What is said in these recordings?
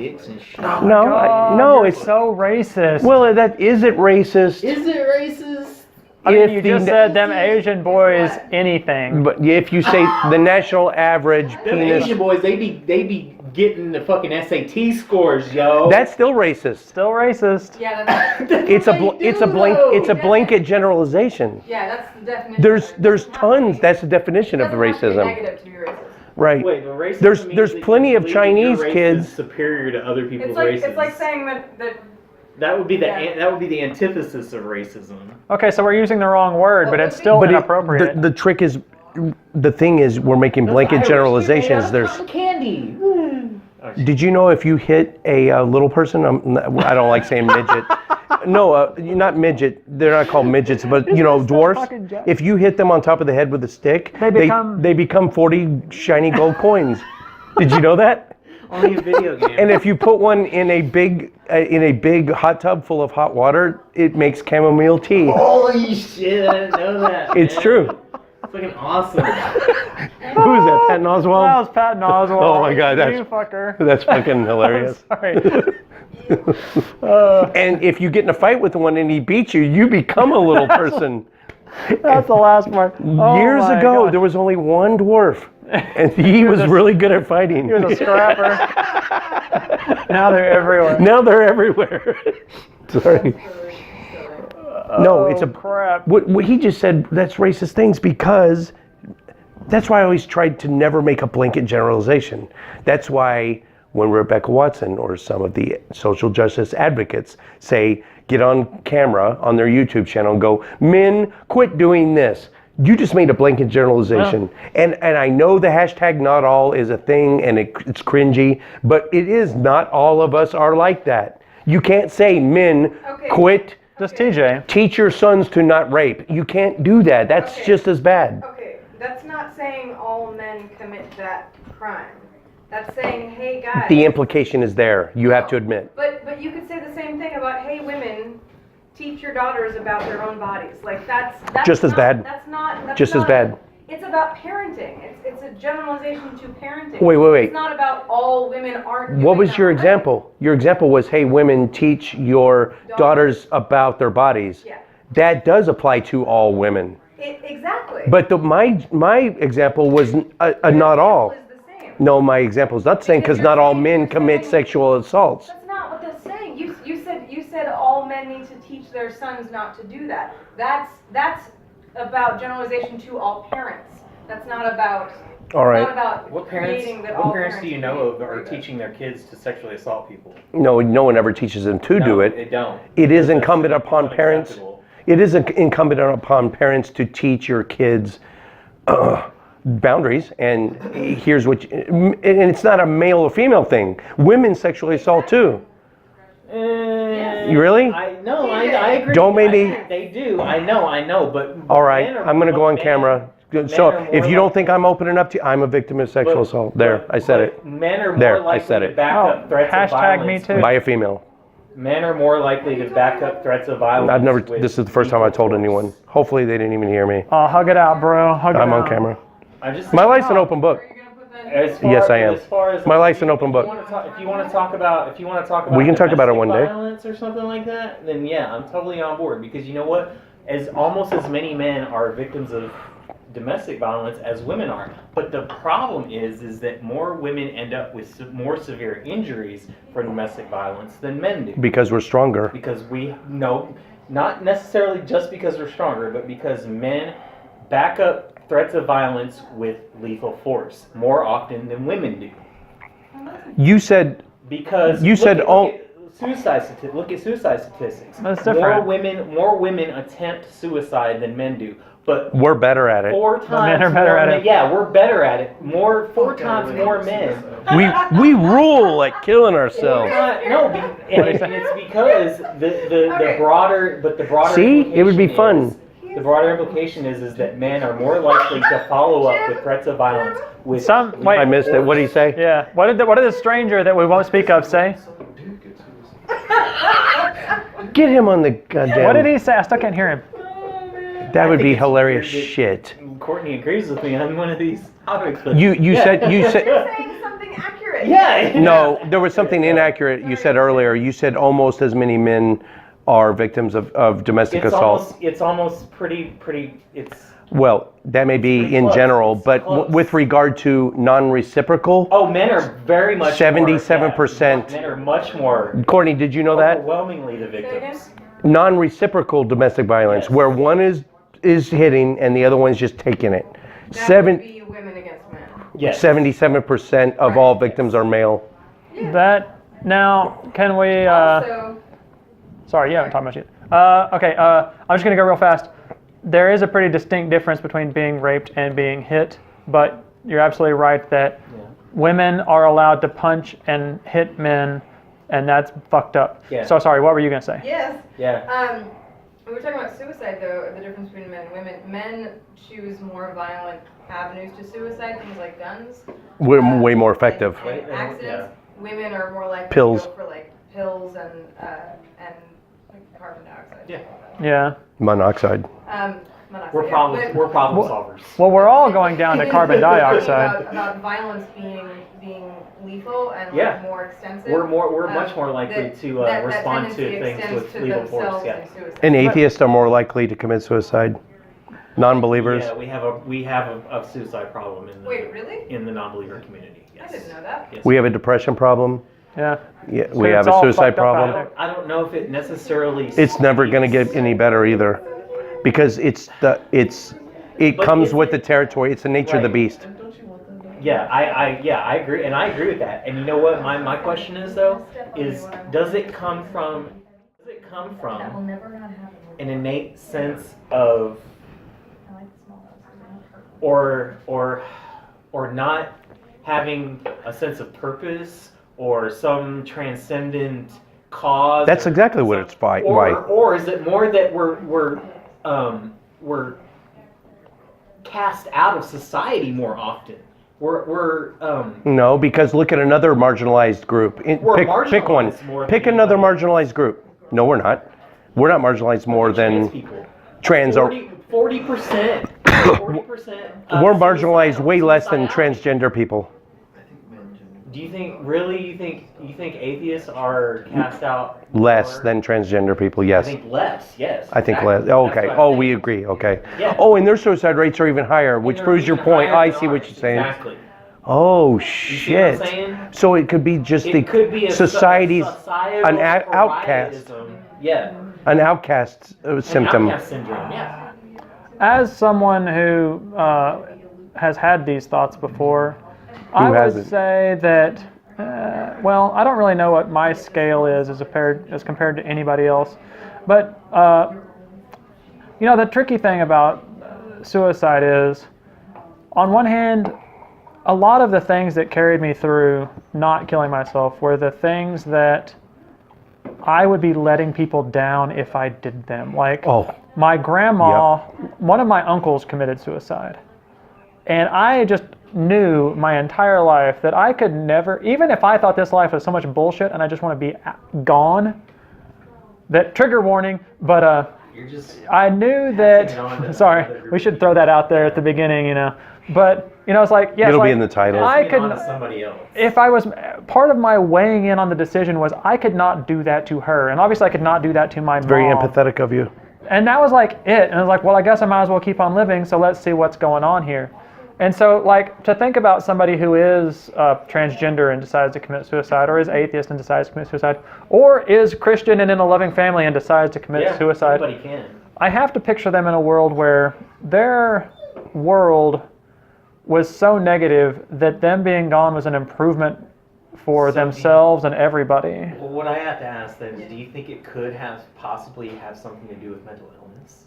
dicks and shit. No, it's so racist. Well, is it racist? Is it racist? I mean, you just said them Asian boys anything. But if you say the national average Them penis, Asian boys, they be getting the fucking SAT scores, yo. that's still racist. Still racist. Yeah, that's It's a blanket generalization. yeah, that's the definition. There's It's not tons. to That's the definition be- of the doesn't have to be racism. negative to be racist. Right. Wait, but racism There's means that plenty you of believe that Chinese your race kids. is superior to other people's It's like races. it's like saying that that would be the Yeah. that would be the antithesis of racism. Okay, so we're using the wrong word, but it's still inappropriate. The trick is, the thing is, we're making blanket Irish. generalizations. They're made out There's. of cotton candy. Did you know if you hit a little person? I don't like saying midget. No, not midget. They're not called midgets, but dwarfs. If you hit them on top of the head with a stick, they become 40 shiny gold coins. Did you know that? Only a video game. And if you put one in a big hot tub full of hot water, it makes chamomile tea. Holy shit! I didn't know that. It's man. true. It's fucking awesome. Who is that? Patton Oswalt? That was Patton Oswalt. Oh my God, You fucker. that's fucking hilarious. Sorry. And if you get in a fight with one and he beats you, you become a little person. That's the last part. Oh Years my ago, God. there was only one dwarf, and he was really good at fighting. He was a scrapper. Now they're everywhere. Now they're everywhere. Sorry. No, it's a crap. What he just said. That's racist things because that's why I always tried to never make a blanket generalization. That's why when Rebecca Watson or some of the social justice advocates say, get on camera on their YouTube channel and go, men, quit doing this. You just made a blanket generalization. And I know the hashtag not all is a thing and it's cringy, but it is not all of us are like that. You can't say men, quit. Just TJ. Teach your sons to not rape. You can't do that. That's just as bad. Okay, that's not saying all men commit that crime. That's saying, hey guys. The implication is there. You have to admit. But you could say the same thing about, hey women, teach your daughters about their own bodies. Like that's Just as not, bad. That's Just not, as bad. It's about parenting. It's a generalization to parenting. Wait. It's not about all women aren't. What doing was that your right. example? Your example was, hey, women, teach your daughters about their bodies. Yeah. That does apply to all women. Exactly. But my example was not all. Is the same. No, my example is not saying because not all men commit sexual assaults. That's not what that's saying. You said all men need to teach their sons not to do that. That's about generalization to all parents. That's not about. All right. It's not about What parents? creating that What all parents do you know of are do that. teaching their kids to sexually assault people? No one ever teaches them to do No, it. They don't. It is That's incumbent upon parents. unacceptable. It is incumbent upon parents to teach your kids boundaries. And here's what. And it's not a male or female thing. Women sexually assault too. You really? I agree. Don't make me- They do. I know. But All right, men are- I'm going to go on men- camera. men So are more if you don't like- think I'm opening up to you, I'm a victim of sexual assault. There, I said it. Men are There, more likely I said to it. back up threats of hashtag violence. me too. By a female. Men are more likely to back up threats of violence. I've never. with This is the first time I told lethal anyone. force. Hopefully they didn't even hear me. Oh, hug it out, bro. Hug it I'm out. on camera. I just My life's an open book. Are you gonna put that As far, Yes, I am. As far as My life's an open book. If you want to talk about, We can talk about it domestic one day. violence or something like that, then yeah, I'm totally on board because you know what? As almost as many men are victims of domestic violence as women are, but the problem is that more women end up with more severe injuries from domestic violence than men do. Because we're stronger. Because not necessarily just because we're stronger, but because men back up threats of violence with lethal force more often than women do. You said. Because You said look at suicide statistics. That's different. More women attempt suicide than men do. But We're better at it. 4 times men are better more at men, it. yeah, we're better at it. 4 times more men. We rule at killing ourselves. And it's because the broader See? It would be implication fun. is- The broader implication is that men are more likely to follow up with threats of violence with Wait. I missed it. What did he say? Yeah. What did the stranger that we won't speak of say? Get him on the goddamn. What did he say? I still can't hear him. That would be it's hilarious weird that- shit. Courtney agrees with me on one of these topics. But You said You're saying something accurate. inaccurate. Yeah. No, there was something inaccurate you said earlier. You said almost as many men are victims of domestic assault. It's almost pretty. It's. Well, that may be pretty in close. general, It's but close. with regard to non-reciprocal, Oh, men are very much. 77%. Men are much more. Courtney, did you know that? Overwhelmingly the Say again? victims. Non-reciprocal domestic violence, Yes. where one is hitting and the other one's just taking it. That would be women against men. Yes. 77% of all victims are male. That now can we? Also, Sorry, you haven't talked much yet. Okay, I'm just gonna go real fast. There is a pretty distinct difference between being raped and being hit, but you're absolutely right that women are allowed to punch and hit men, and that's fucked up. Yeah. So sorry, what were you gonna say? yes. Yeah. We were talking about suicide, though, the difference between men and women. Men choose more violent avenues to suicide, things like guns. We're way more effective. And accidents. Women are more likely Pills. to go for like pills and like carbon dioxide. Yeah. Yeah. Monoxide. Monoxide, We're yeah, problem. but- We're problem solvers. Well, we're all going down to carbon dioxide. About violence being lethal and Yeah. like more extensive. We're much more likely to respond to tendency things extends with to lethal force. themselves Yeah. and suicide. And atheists are more likely to commit suicide. Non-believers. Yeah, we have a suicide problem in the Wait, really? in the non-believer community. I Yes. didn't know that. Yes. We have a depression problem. Yeah. Yeah, So we it's have a all suicide fucked up out problem. there. I don't know if it necessarily. It's never going to get any better either, because it But comes is with it- the territory. It's the nature of the Right. beast. Yeah, I agree, and I agree with that. And you know what? My question is though, is does it come from an innate sense of or not having a sense of purpose or some transcendent cause? That's exactly what it's why. Or is it more that we're cast out of society more often? We're No, because look at another marginalized group. We're Pick one. marginalized more Pick than another anybody. marginalized group. No, we're not. We're not marginalized more trans than people. trans. Or 40%. 40%. we're marginalized way less than suicidality. transgender people. Do you think you think atheists are cast out Less more? than transgender people. I Yes. think less. Yes. I think exactly. less. Oh, That's okay. what I'm Oh, saying. we agree. Okay. Yeah. Oh, and their suicide rates are even higher, which They're proves your even point. higher I than see what ours. you're saying. Exactly. Oh You see what I'm shit. saying? So it could be just It could be a society's societal an outcast, parietism. Yeah. an outcast symptom. An outcast syndrome. Yeah. As someone who has had these thoughts before, I would hasn't? say that, well, I don't really know what my scale is as compared to anybody else. But, the tricky thing about suicide is, on one hand, a lot of the things that carried me through not killing myself were the things that I would be letting people down if I did them. Like, Oh, my grandma, one of my uncles committed suicide. And I just knew my entire life that I could never, even if I thought this life was so much bullshit and I just want to be gone, that trigger warning, but You're just. I knew Passing it on that, to sorry, another group we of should people. throw that out there at the beginning, But, it's like, yes, it'll like, be in the title. I Passing it on could, to somebody else. if I was, part of my weighing in on the decision was I could not do that to her. And obviously I could not do that to my Very mom. empathetic of you. And that was like it. And I was like, well, I guess I might as well keep on living, so let's see what's going on here. And so, like, to think about somebody who is transgender and decides to commit suicide, or is atheist and decides to commit suicide, or is Christian and in a loving family and decides to commit suicide, Anybody can. I have to picture them in a world where their world was so negative that them being gone was an improvement for So themselves and everybody. Well, what I have to ask then is, do you think it could possibly have something to do with mental illness?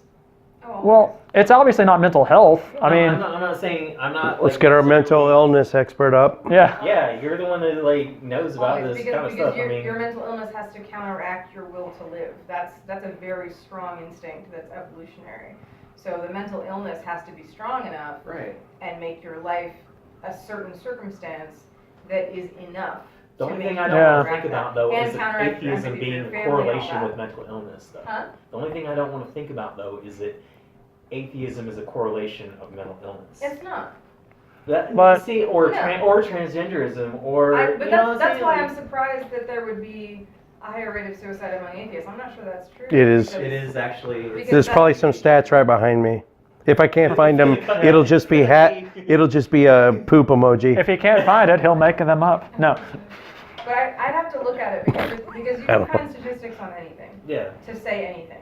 Oh. Well, it's obviously not mental health. I No, mean, I'm not saying. I'm not. Let's like, get our necessarily- mental illness expert up. yeah. Yeah, you're the one that knows about Always, this because, kind of because stuff. your, I mean, your mental illness has to counteract your will to live. That's a very strong instinct that's evolutionary. So the mental illness has to be strong enough right. and make your life a certain circumstance that is enough. The to only make thing I you don't want to counteract think that. about though And is that counteract atheism empathy for being your in family and all correlation that. with mental illness though. Huh? The only thing I don't want to think about though is that atheism is a correlation of mental illness. It's not. But- see, or Yeah. or transgenderism, or But you know what that's I'm why saying? I'm surprised that there would be a higher rate of suicide among atheists. I'm not sure that's true. It is. because- It is actually. Because There's that- probably some stats right behind me. If I can't find them, it'll just be it'll just be a poop emoji. If he can't find it, he'll make them up. No. But I'd have to look at it because you I can don't find statistics on anything Yeah. to say anything.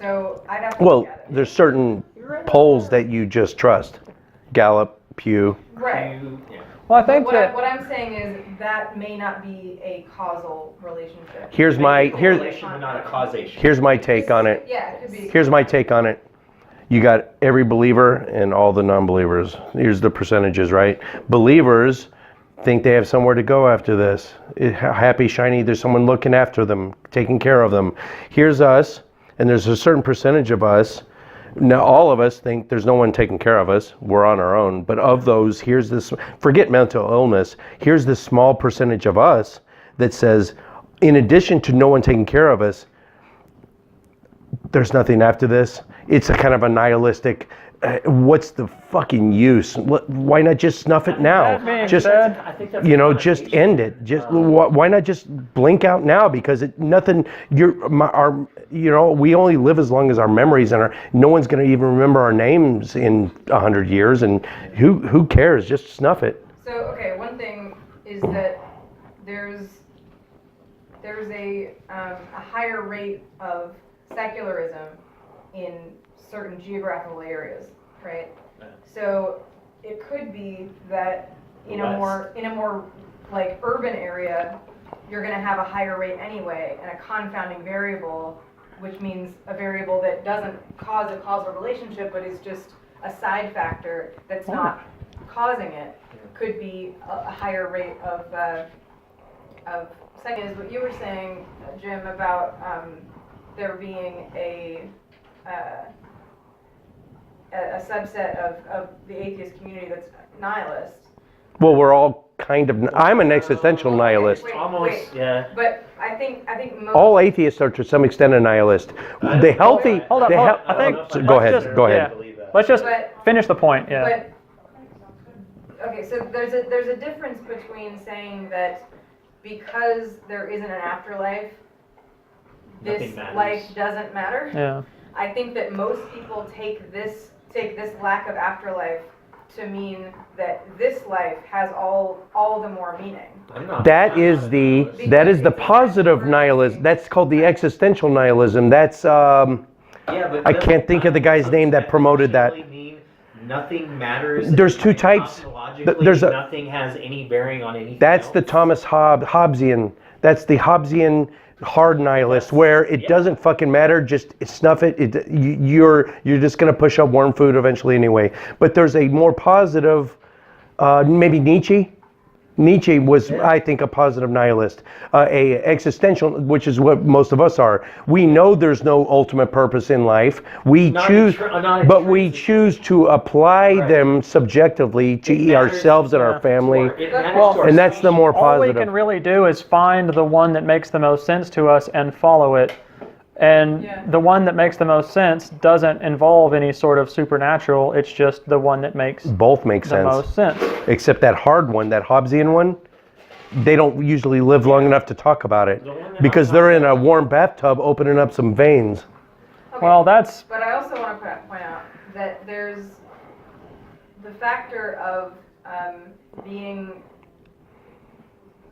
So I'd have to Well, look at it. there's certain polls that you just trust. Gallup, Pew. Right. Yeah. Well, I think What that. I'm saying is that may not be a causal relationship. Here's Maybe my a here's correlation, but not a causation. here's my take on it. Yeah, it could be. Here's my take on it. You got every believer and all the non-believers. Here's the percentages, right? Believers think they have somewhere to go after this. Happy, shiny, there's someone looking after them, taking care of them. Here's us, and there's a certain percentage of us. Now, all of us think there's no one taking care of us. We're on our own. But of those, here's this, forget mental illness, here's this small percentage of us that says, in addition to no one taking care of us, there's nothing after this. It's a kind of a nihilistic, what's the fucking use? Why not just snuff it now? That being Just, said, I think that's you a know, just connotation. end it. Just why not just blink out now? Because nothing. We only live as long as our memories, and no one's going to even remember our names in 100 years. And who cares? Just snuff it. So okay, one thing is that there's a higher rate of secularism in certain geographical areas, right? Yeah. So it could be that in a West. more like urban area, you're going to have a higher rate anyway, and a confounding variable, which means a variable that doesn't cause a causal relationship, but is just a side factor that's not causing it, could be a higher rate of second is what you were saying, Jim, about there being a subset of the atheist community that's nihilist. Well, we're all kind of. I'm an existential nihilist. Wait, Almost, yeah. But I think most. All atheists are to some extent a nihilist. The healthy. Hold up, the hold hel- up. I think- So go let's ahead. just- Go yeah. ahead. believe that. Let's just But- finish the point. Yeah. But okay, so there's a difference between saying that because there isn't an afterlife, this Nothing matters. life doesn't matter. Yeah. I think that most people take this lack of afterlife to mean that this life has all the more meaning. I'm not. That is the positive nihilism. That's called the existential nihilism. That's Yeah, but I can't think of the guy's name that promoted that. Mean nothing matters. There's two types. There's a- nothing has any bearing on anything. That's else. the Thomas Hobbesian. That's the Hobbesian hard nihilist, where it doesn't fucking matter. Just snuff it. You're just gonna push up worm food eventually anyway. But there's a more positive, maybe Nietzsche. Nietzsche was, I think, a positive nihilist, a existential, which is what most of us are. We know there's no ultimate purpose in life. We Not choose, not but we intrinsic. choose to apply Right. them subjectively to It matters ourselves and to- our family, It matters Well, to our and that's the species. more All we positive. can really do is find the one that makes the most sense to us and follow it. And Yeah. the one that makes the most sense doesn't involve any sort of supernatural. It's just the one that makes Both make the sense, most sense. except that hard one, that Hobbesian one. They don't usually live long enough to talk about it The one that because I'm they're in talking a warm bathtub opening up some veins. Okay. Well, that's But I also want to point out that there's the factor of being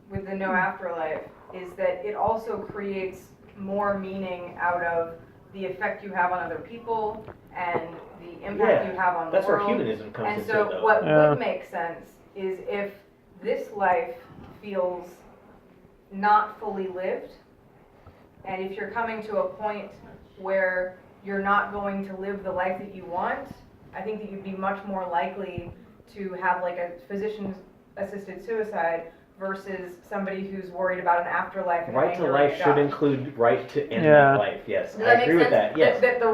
with the no afterlife is that it also creates more meaning out of the effect you have on other people and the impact Yeah, you have on that's the where world. humanism comes And into so it, though. what Yeah. would make sense is if this life feels not fully lived, and if you're coming to a point where you're not going to live the life that you want, I think that you'd be much more likely to have like a physician-assisted suicide versus somebody who's worried about an afterlife. And Right to anger life and should die. include right to end Yeah. life. Yes, Does I that make agree with sense? that. Yes. The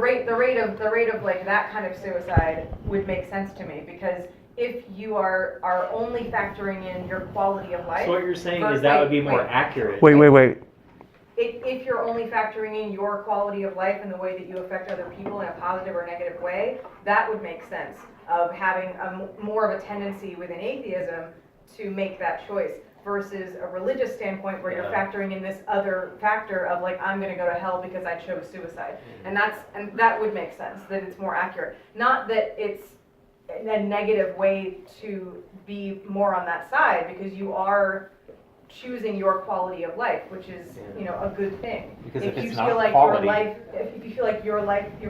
rate of like that kind of suicide would make sense to me because if you are only factoring in your quality of life. So what you're saying But is that would wait, be more wait. accurate. Wait. If you're only factoring in your quality of life and the way that you affect other people in a positive or negative way, that would make sense. of having more of a tendency within atheism to make that choice versus a religious standpoint where you're factoring in this other factor of like, I'm going to go to hell because I chose suicide. And that would make sense, that it's more accurate. Not that it's a negative way to be more on that side, because you are choosing your quality of life, which is, you know, a good thing. Because if if you it's feel not like quality, if you feel like your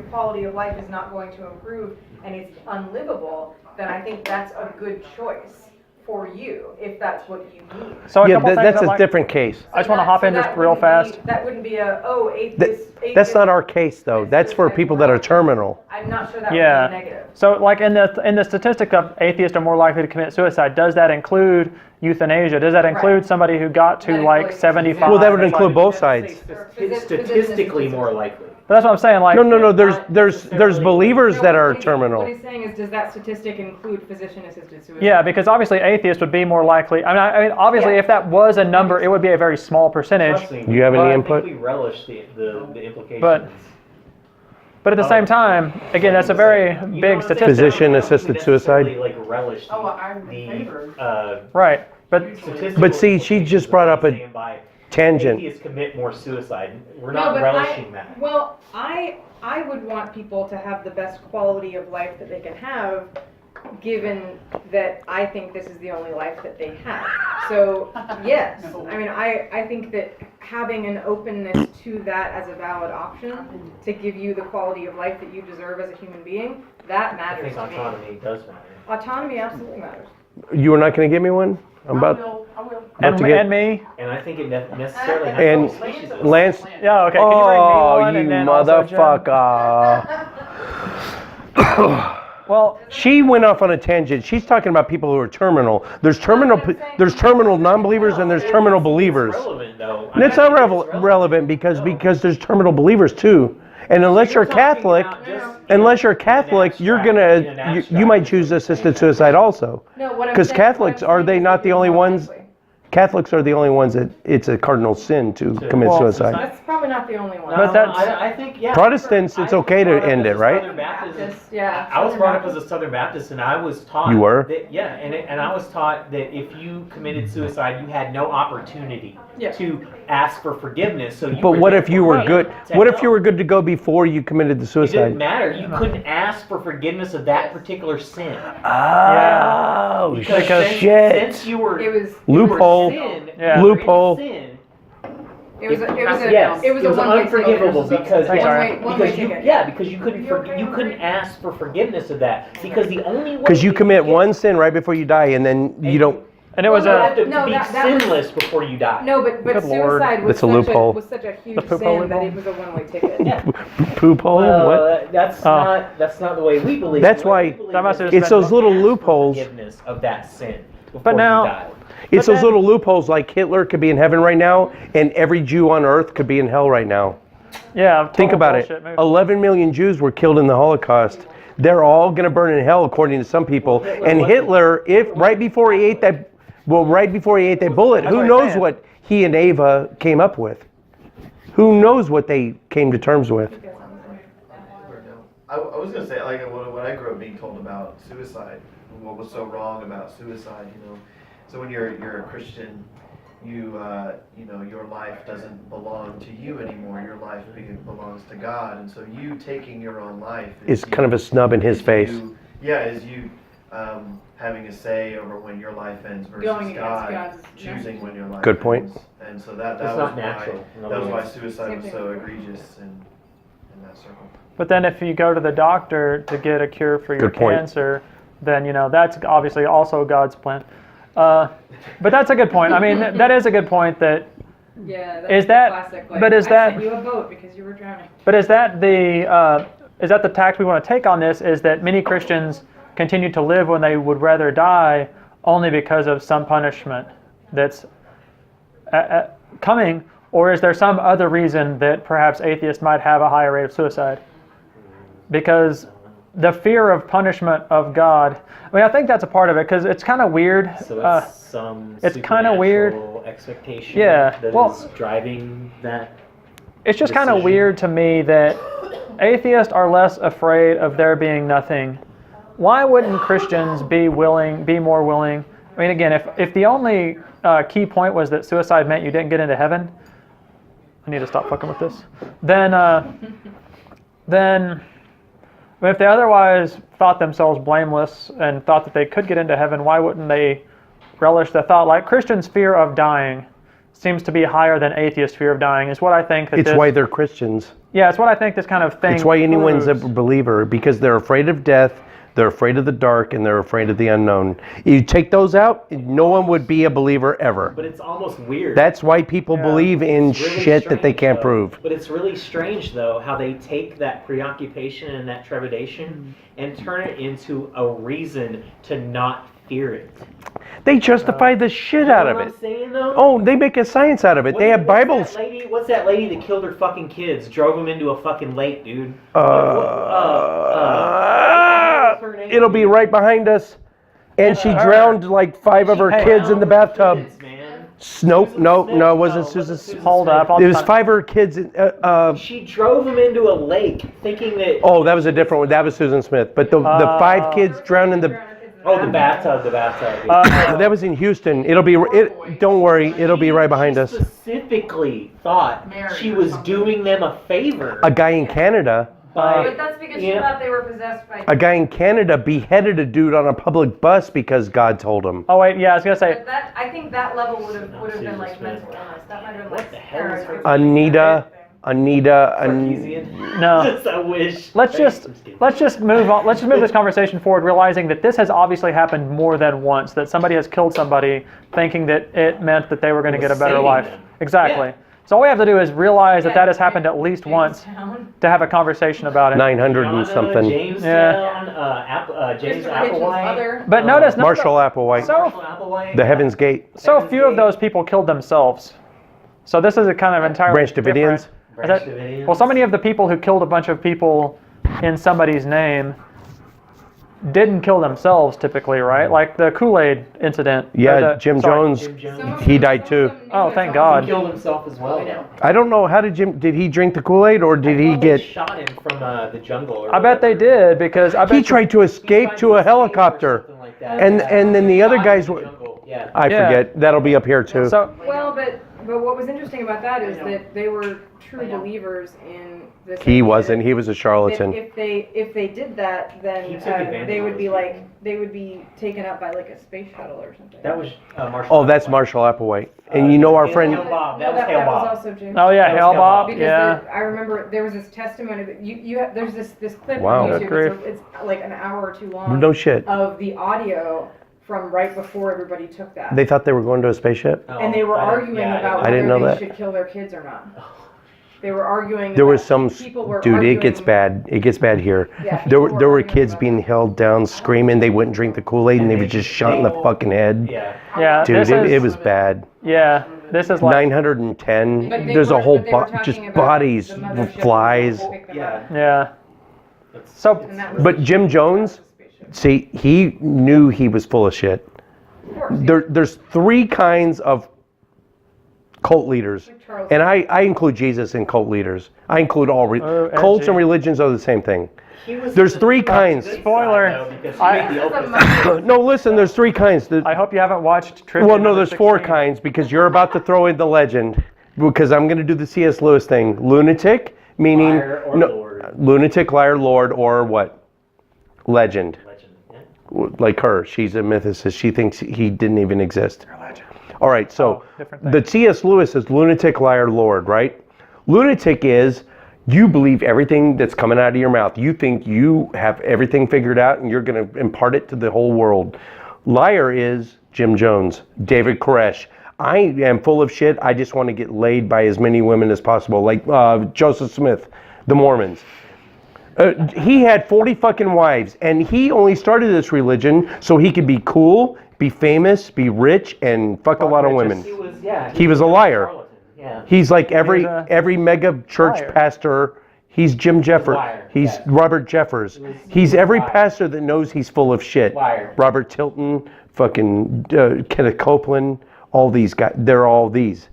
quality of life is not going to improve and it's unlivable, then I think that's a good choice for you, if that's what you need. So a Yeah, couple things that's I'd a like- different case. I just want to hop in just real fast. That wouldn't be a, That's not our case, though. That's for people that are terminal. I'm not sure that Yeah. would be negative. So, like in the statistic of atheists are more likely to commit suicide, does that include euthanasia? Does that include Right. somebody who got to That like includes- 75? Well, that would It's include like- both sides. Statistically more likely. But that's what I'm saying. Like, No. There's believers that are What terminal. he's saying is, does that statistic include physician-assisted suicide? Yeah, because obviously atheists would be more likely. I mean, obviously, Yeah. if that was a number, it would be a very small percentage. Trust me, You have any I input? think we relish the implications. But at the same time, again, that's a very You know big what I'm saying? statistic. Physician-assisted I don't necessarily, suicide. like relish Oh, I'm in favor. Right. But But see, she just brought up a tangent. Atheists commit more suicide. We're No, not but relishing that. Well, I would want people to have the best quality of life that they can have, given that I think this is the only life that they have. So, yes, I mean, I think that having an openness to that as a valid option to give you the quality of life that you deserve as a human being, that I matters think to me. autonomy does matter. Autonomy absolutely matters. You are not going to give me one? I'm about I will. and, to get- and me. And I think it necessarily has And to be species. Lance. Yeah. Okay. Can you bring me Oh, one you and then also Jen? motherfucker. Well, She went off on a tangent. She's talking about people who are terminal. There's terminal non-believers and there's terminal believers. It's relevant, though. That's not relevant because there's terminal believers too. And unless you're Catholic, you might choose assisted suicide also. No, what I'm Because saying- Catholics, what I'm are saying they is not that the you're only more ones? likely. Catholics are the only ones that it's a cardinal sin to commit Well, suicide. That's probably not the only one. But that's- I think, yeah. Protestants, it's I was okay to brought up end as it, a right? Southern Baptist. Yeah. I was Southern brought up Baptist. as a Southern Baptist, and I was taught. You were? That, yeah, and I was taught that if you committed suicide, you had no opportunity Yeah. to ask for forgiveness. So you But were what if you were therefore good? to What if hell. you were good to go before you committed the It didn't suicide? matter. You couldn't ask for forgiveness of that particular sin. Oh, Because shit. since you were It was Loophole. sin, Yeah. you were in Loophole. sin, It was yes, it was a one-way ticket. unforgivable because Thanks, Ari. because you couldn't ask for forgiveness of that because the only way Because you that commit get- one sin right before you die, and then you don't. and it was you have a. to No, be that was- sinless before you die. No, but Good Lord. suicide was That's a loophole. was such a huge The poop hole sin that loophole? it was a one-way ticket. Yeah. Poop hole. What? That's Oh. not the way we believe. That's The way why- we believe That must is have you It's been- those little ask for loopholes. Forgiveness of that sin. But now- you die. It's But those then- little loopholes like Hitler could be in heaven right now, and every Jew on earth could be in hell right now. Yeah. Think total about it. bullshit move. 11 million Jews were killed in the Holocaust. They're all going to burn in hell, according to some people. And Hitler, right before he ate that bullet, That's who what he's knows saying. what he and Ava came up with? Who knows what they came to terms with? I was gonna say, like, when I grew up being told about suicide, what was so wrong about suicide, you know. So when you're a Christian, you know, your life doesn't belong to you anymore. Your life belongs to God, and so you taking your own life It's kind of a snub in his face. Is you having a say over when your life ends versus Going against God God's choosing when your life Good point. ends. And so that It's was not why natural, in other that was why words. suicide Same was thing. so egregious in that circle. But then if you go to the doctor to get a cure for your Good point. cancer, then that's obviously also God's plan. But that's a good point. I mean, that is a good point. That Yeah. Is the that- classic, like, but is I that- sent you a boat because you were drowning. But is that the tact we want to take on this? Is that many Christians continue to live when they would rather die only because of some punishment that's coming, or is there some other reason that perhaps atheists might have a higher rate of suicide? Because the fear of punishment of God. I mean, I think that's a part of it because it's kind of weird. So it's some it's kinda weird. supernatural expectation Yeah, that well- is driving that. It's just kind of decision. weird to me that atheists are less afraid of there being nothing why wouldn't Christians be more willing? I mean, again, if the only key point was that suicide meant you didn't get into heaven, I need to stop fucking with this. Then if they otherwise thought themselves blameless and thought that they could get into heaven, why wouldn't they relish the thought? Like, Christians' fear of dying seems to be higher than atheist fear of dying, is what I think. It's why they're Christians. Yeah, it's what I think this kind of thing It's why anyone's a proves. believer, because they're afraid of death, they're afraid of the dark, and they're afraid of the unknown. You take those out, no one would be a believer ever. But it's almost weird. That's why people believe in It's really shit that they strange, can't though. prove. But it's really strange, though, how they take that preoccupation and that trepidation and turn it into a reason to not fear it. They justify the shit out of You know it. what I'm saying, though? Oh, they make a science out of it. They have Bibles. What's that lady that killed her fucking kids? Drove them into a fucking lake, dude. It'll be right behind us. And she drowned like 5 of her kids in the bathtub. Kids, man. Nope, no, it wasn't Susan Smith. Hold up. It was 5 of her kids. She drove them into a lake, thinking that. Oh, that was a different one. That was Susan Smith. But the 5 kids drowned in the. Oh, the bathtub. Yeah. That was in Houston. Don't worry, it'll be right behind us. She specifically thought she was doing them a favor. A guy in Canada. But that's because she thought they were possessed by. A guy in Canada beheaded a dude on a public bus because God told him. Oh wait, yeah, I was gonna say. But I think that level would have been like mental illness. That might have been What like. the hell is her- Anita. Sarkeesian? No. Just, I wish. Let's just move on. Let's just move this conversation forward, realizing that this has obviously happened more than once. That somebody has killed somebody, thinking that it meant that they were going to get a better saving life. them. Exactly. Yeah. So all we have to do is realize that Yeah, has happened at least once Jamestown. to have a conversation about it. 900 and something. Jamestown, James Christopher Hitchens' Applewhite. mother. But notice, Marshall Applewhite. Marshall Applewhite. The Heaven's Gate. so Heaven's few of Gate. those people killed themselves. So this is a kind of entirely Branch Davidians. different- Branch Davidians. Well, so many of the people who killed a bunch of people in somebody's name didn't kill themselves typically, right? Like the Kool-Aid incident. Yeah, Jim Jones. Jim Jones. Some of He them- died some of too. them knew Oh, it thank from- God. He killed himself as well. I know. I don't know, did he drink the Kool-Aid or did he I thought they get... shot him from the jungle? Or I bet they whatever. did because I bet He tried to escape to a helicopter. And then the other guys were... Yeah. I Yeah. forget. That'll be up here too. So Well, but what was interesting about that is that they were true believers in this. He idea wasn't. that He was a charlatan. If they did that, He then took advantage they of would be those like they would be taken up by like a space shuttle or something. That was Marshall. Oh, that's Marshall Applewhite. And you know our friend... Hail Bob. That No, was Hail that Bob. was also James. oh yeah, That was Hale Hale Bob. Bob. Because Yeah. I remember there was this testimony that there's this clip Wow. on Good YouTube. grief. It's like an hour or two long. No shit. Of the audio from right before everybody took that. They thought they were going to a spaceship? Oh, And they were I don't- arguing yeah, about I didn't whether know they that. should kill their kids or not. They were arguing. There was about- some... people were Dude, arguing, it gets bad. It gets bad here. Yeah, There people were arguing kids about being it. held down, screaming they wouldn't drink the Kool-Aid and they were just shot in the fucking head. Yeah. Yeah, Dude, this it is, was bad. yeah, this is like 910. But they There's a were- whole but they were just talking about bodies, the mothership flies. and picked them Yeah. up. yeah. So And that was- But Jim Jones, see, he knew he was full of shit. Of course, There's 3 kinds of cult leaders. Charles- And I include Jesus in cult leaders. I include all Oh, cults edgy. and religions are the same thing. He was There's the 3 good kinds. side, Spoiler. though, because he I- made the That's a opposite. much- No, listen, there's 3 kinds. I hope you haven't watched Trivia. Well, no, number there's 4 16. kinds because you're about to throw in the legend. Because I'm going to do the C.S. Lewis thing. Lunatic, meaning Liar or Lord. lunatic, liar, Lord, or what? Legend. Legend. Yeah. Like her, she's a mythicist. She thinks he didn't even exist. All right, so Oh, different thing. the C.S. Lewis is lunatic, liar, Lord, right? Lunatic is you believe everything that's coming out of your mouth. You think you have everything figured out and you're going to impart it to the whole world. Liar is Jim Jones, David Koresh. I am full of shit. I just want to get laid by as many women as possible, like Joseph Smith, the Mormons. He had 40 fucking wives, and he only started this religion so he could be cool, be famous, be rich, and fuck a lot of women. He was, yeah. He was a liar. charlatan, Yeah. He's like every He was a every mega church liar. pastor. He's Jim Jeffers. liar, He's yeah. Robert Jeffers. was He's a every liar. pastor that knows he's full of shit. Liar. Robert Tilton, fucking Kenneth Copeland, all these guys. They're all these.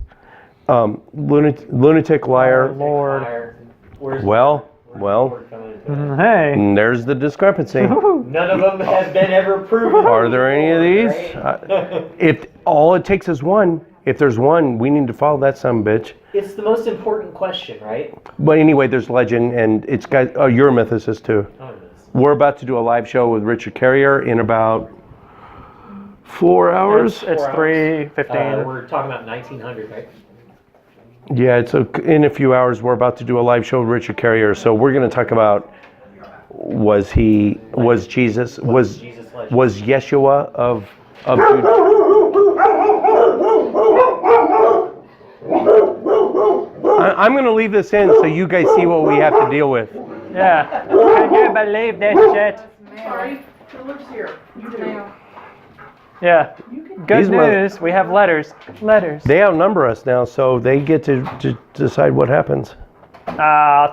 Lunatic, liar. Lord. Liar. Where's Well, Well, Hey. there's the discrepancy. None of them have been ever proven. Are there any of these? Right? If all it takes is one, if there's one, we need to follow that son of a bitch. It's the most important question, right? But anyway, there's legend, and it's got. Oh, you're a mythicist too. Oh, it is. We're about to do a live show with Richard Carrier in about 4 hours. It's 3:15. We're talking about 1900, right? Yeah, it's in a few hours. We're about to do a live show with Richard Carrier. So we're going to talk about was Jesus Yeshua of Judah. I'm going to leave this in so you guys see what we have to deal with. Yeah. Can you believe this shit? Sorry, who lives here? You do. Yeah. Good These news. We have letters. Letters. They outnumber us now, so they get to decide what happens.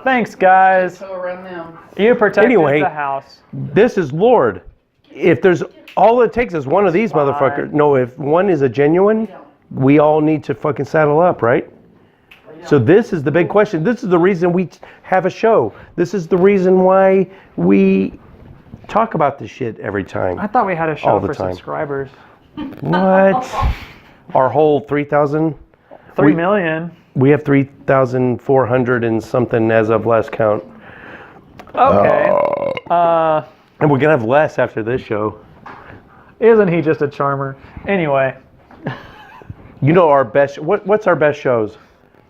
Thanks, guys. So around them. You protected Anyway. the house. This is Lord. If there's all it takes is one of these motherfuckers. No, if one is a genuine, we all need to fucking saddle up, right? So this is the big question. This is the reason we have a show. This is the reason why we talk about this shit every time. I thought we had a All show the for time. subscribers. What? Our whole 3,000? 3 million. We have 3,400 and something as of last count. Okay. And we're going to have less after this show. Isn't he just a charmer? Anyway. You know our best, what's our best shows?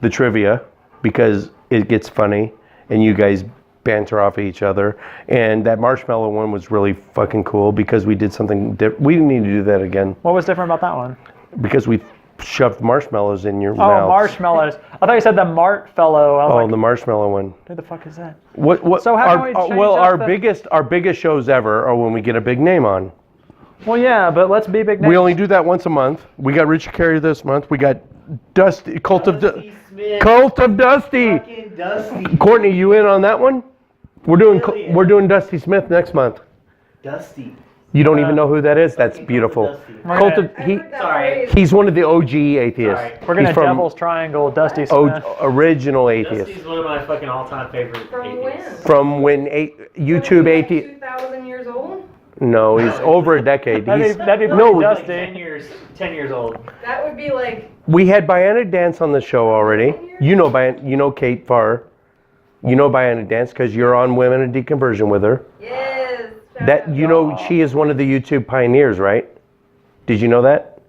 The trivia, because it gets funny and you guys banter off each other. And that marshmallow one was really fucking cool because we did something different. We didn't need to do that again What was different about that one? because we shoved marshmallows in your Oh, mouth. marshmallows. I thought you said the Mart fellow. I was Oh, like, the marshmallow one. who the fuck is that? What? So how can we change well, up our the- biggest shows ever are when we get a big name on. Well, yeah, but let's be big names. We only do that once a month. We got Richard Carrier this month. We got Dusty, Cult of Dusty Smith. Dusty. Fucking Dusty. Courtney, you in on that one? We're doing Dusty Smith next month. Dusty. You don't even know who that is? That's beautiful. Dusty. Cult of, Sorry. he's one of the OG atheists. Sorry. We're gonna He's from Devil's Triangle, Dusty Smith. original atheist. Dusty's one of my fucking all-time favorite From when? atheists. From when YouTube Like atheist. 2,000 years old? No, he's over a decade. That'd be pretty no, Like Dusty. 10 years old. That would be like, we had Bionic Dance on the show already. You know Kate Farr. You know Bionic Dance because you're on Women in Deconversion with her. yes. That you know she is one of the YouTube pioneers, right? Did you know that?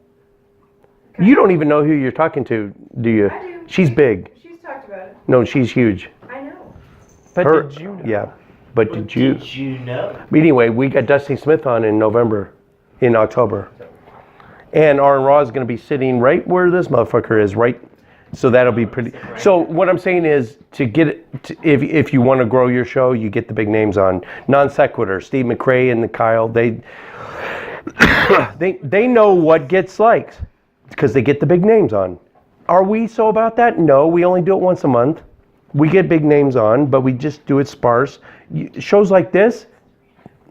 You don't even know who you're talking to, do you? I do. She's big. She's talked about it. No, she's huge. I know. But Her, did you know? yeah. But did you? Did you know? Anyway, we got Dusty Smith on in October. And Aaron Raw is going to be sitting right where this motherfucker is, right? So that'll be pretty. So what I'm saying is to get it, if you want to grow your show, you get the big names on. Non Sequitur, Steve McRae and the Kyle, they know what gets likes because they get the big names on. Are we so about that? No, we only do it once a month. We get big names on, but we just do it sparse. Shows like this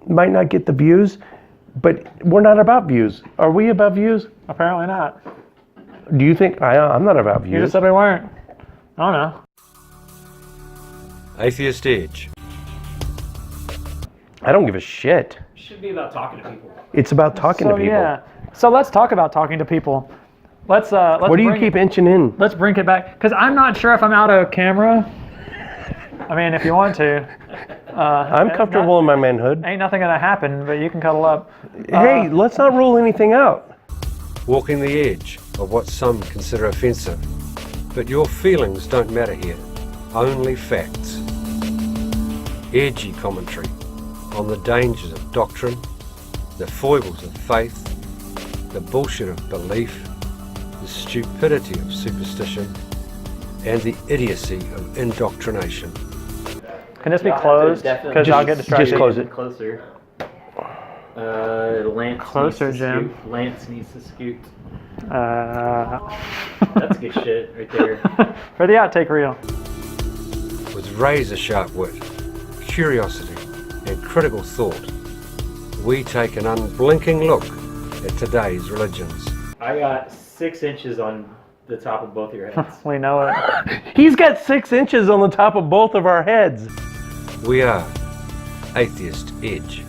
might not get the views, but we're not about views. Are we about views? Apparently not. Do you think? I'm not about You views. just said we weren't. I don't know. Atheist Edge. I don't give a shit. It should be about talking to people. It's about talking to So people. yeah. So let's talk about talking to people. Let's What do you bring keep inching in? Let's bring it back because I'm not sure if I'm out of camera. I mean, if you want to. I'm comfortable in my manhood. Ain't nothing gonna happen, but you can cuddle up. Hey, let's not rule anything out. Walking the edge of what some consider offensive. But your feelings don't matter here. Only facts. Edgy commentary on the dangers of doctrine, the foibles of faith, the bullshit of belief, the stupidity of superstition, and the idiocy of indoctrination. Can this be closed? Because y'all get distracted. Just close it. Closer. Lance Closer, needs to Jim. scoot. Lance needs to scoot. That's good shit right there. For the outtake reel. With razor sharp wit, curiosity, and critical thought, we take an unblinking look at today's religions. I got 6 inches on the top of both of your heads. We know it. He's got 6 inches on the top of both of our heads. We are Atheist Edge.